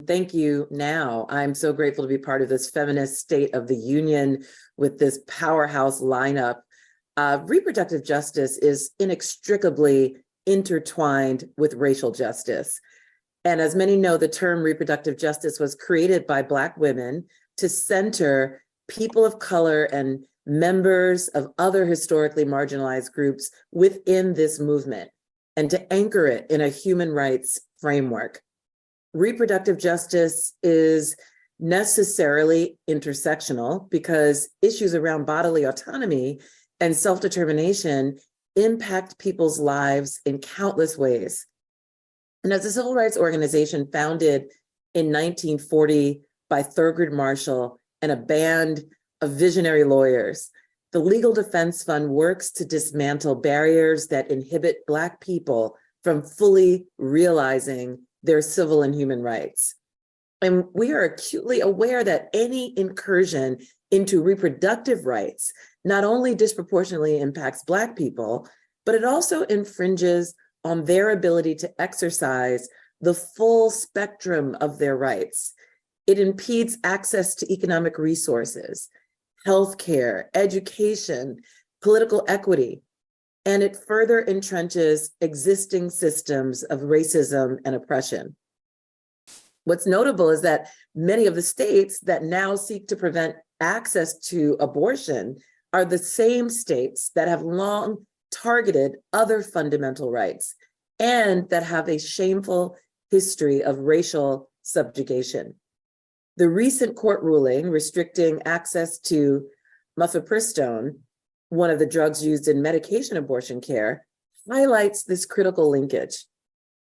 thank you now. I'm so grateful to be part of this feminist State of the Union with this powerhouse lineup. Reproductive justice is inextricably intertwined with racial justice. And as many know, the term reproductive justice was created by Black women to center people of color and members of other historically marginalized groups within this movement and to anchor it in a human rights framework. Reproductive justice is necessarily intersectional because issues around bodily autonomy and self-determination impact people's lives in countless ways. And as a civil rights organization founded in 1940 by Thurgood Marshall and a band of visionary lawyers, the Legal Defense Fund works to dismantle barriers that inhibit Black people from fully realizing their civil and human rights. And we are acutely aware that any incursion into reproductive rights not only disproportionately impacts Black people, but it also infringes on their ability to exercise the full spectrum of their rights. It impedes access to economic resources, healthcare, education, political equity, and it further entrenches existing systems of racism and oppression. What's notable is that many of the states that now seek to prevent access to abortion are the same states that have long targeted other fundamental rights and that have a shameful history of racial subjugation. The recent court ruling restricting access to mifepristone, one of the drugs used in medication abortion care, highlights this critical linkage.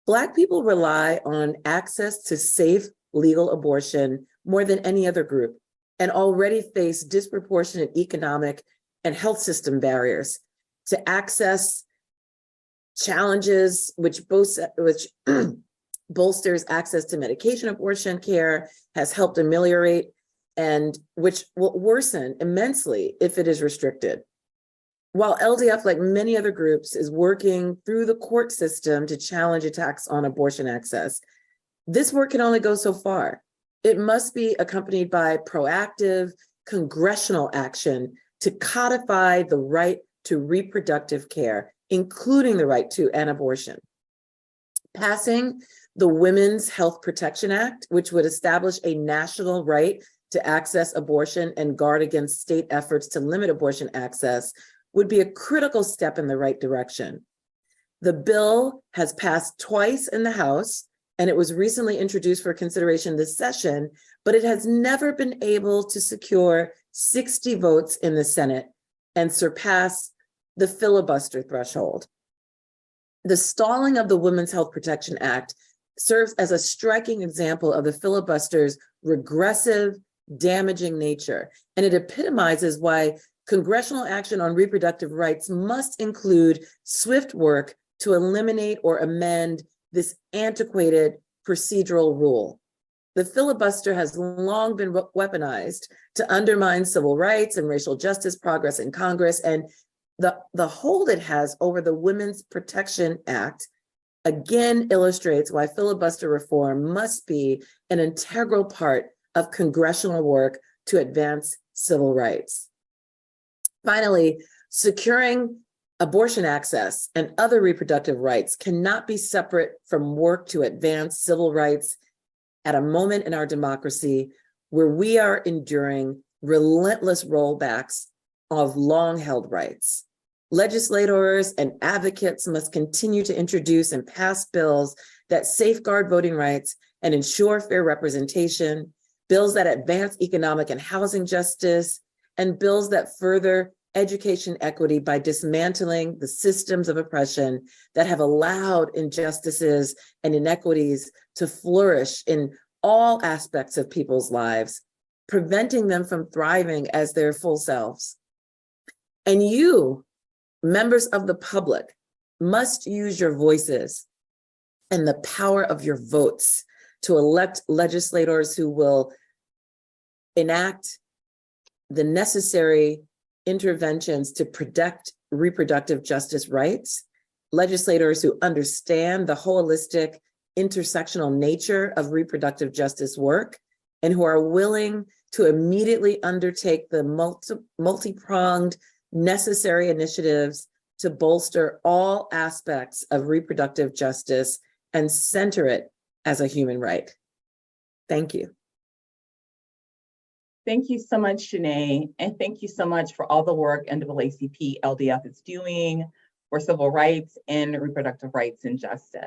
Black people rely on access to safe legal abortion more than any other group and already face disproportionate economic and health system barriers to access challenges which bolsters access to medication abortion care, has helped ameliorate, and which will worsen immensely if it is restricted. While LDF, like many other groups, is working through the court system to challenge attacks on abortion access, this work can only go so far. It must be accompanied by proactive congressional action to codify the right to reproductive care, including the right to an abortion. Passing the Women's Health Protection Act, which would establish a national right to access abortion and guard against state efforts to limit abortion access, would be a critical step in the right direction. The bill has passed twice in the House, and it was recently introduced for consideration this session, but it has never been able to secure 60 votes in the Senate and surpass the filibuster threshold. The stalling of the Women's Health Protection Act serves as a striking example of the filibuster's regressive, damaging nature, and it epitomizes why congressional action on reproductive rights must include swift work to eliminate or amend this antiquated procedural rule. The filibuster has long been weaponized to undermine civil rights and racial justice progress in Congress, and the hold it has over the Women's Protection Act again illustrates why filibuster reform must be an integral part of congressional work to advance civil rights. Finally, securing abortion access and other reproductive rights cannot be separate from work to advance civil rights at a moment in our democracy where we are enduring relentless rollbacks of long-held rights. Legislators and advocates must continue to introduce and pass bills that safeguard voting rights and ensure fair representation, bills that advance economic and housing justice, and bills that further education equity by dismantling the systems of oppression that have allowed injustices and inequities to flourish in all aspects of people's lives, preventing them from thriving as their full selves. And you, members of the public, must use your voices and the power of your votes to elect legislators who will enact the necessary interventions to protect reproductive justice rights, legislators who understand the holistic intersectional nature of reproductive justice work and who are willing to immediately undertake the multi-pronged necessary initiatives to bolster all aspects of reproductive justice and center it as a human right. Thank you. Thank you so much, Janai, and thank you so much for all the work NAACP LDF is doing for civil rights and reproductive rights and justice.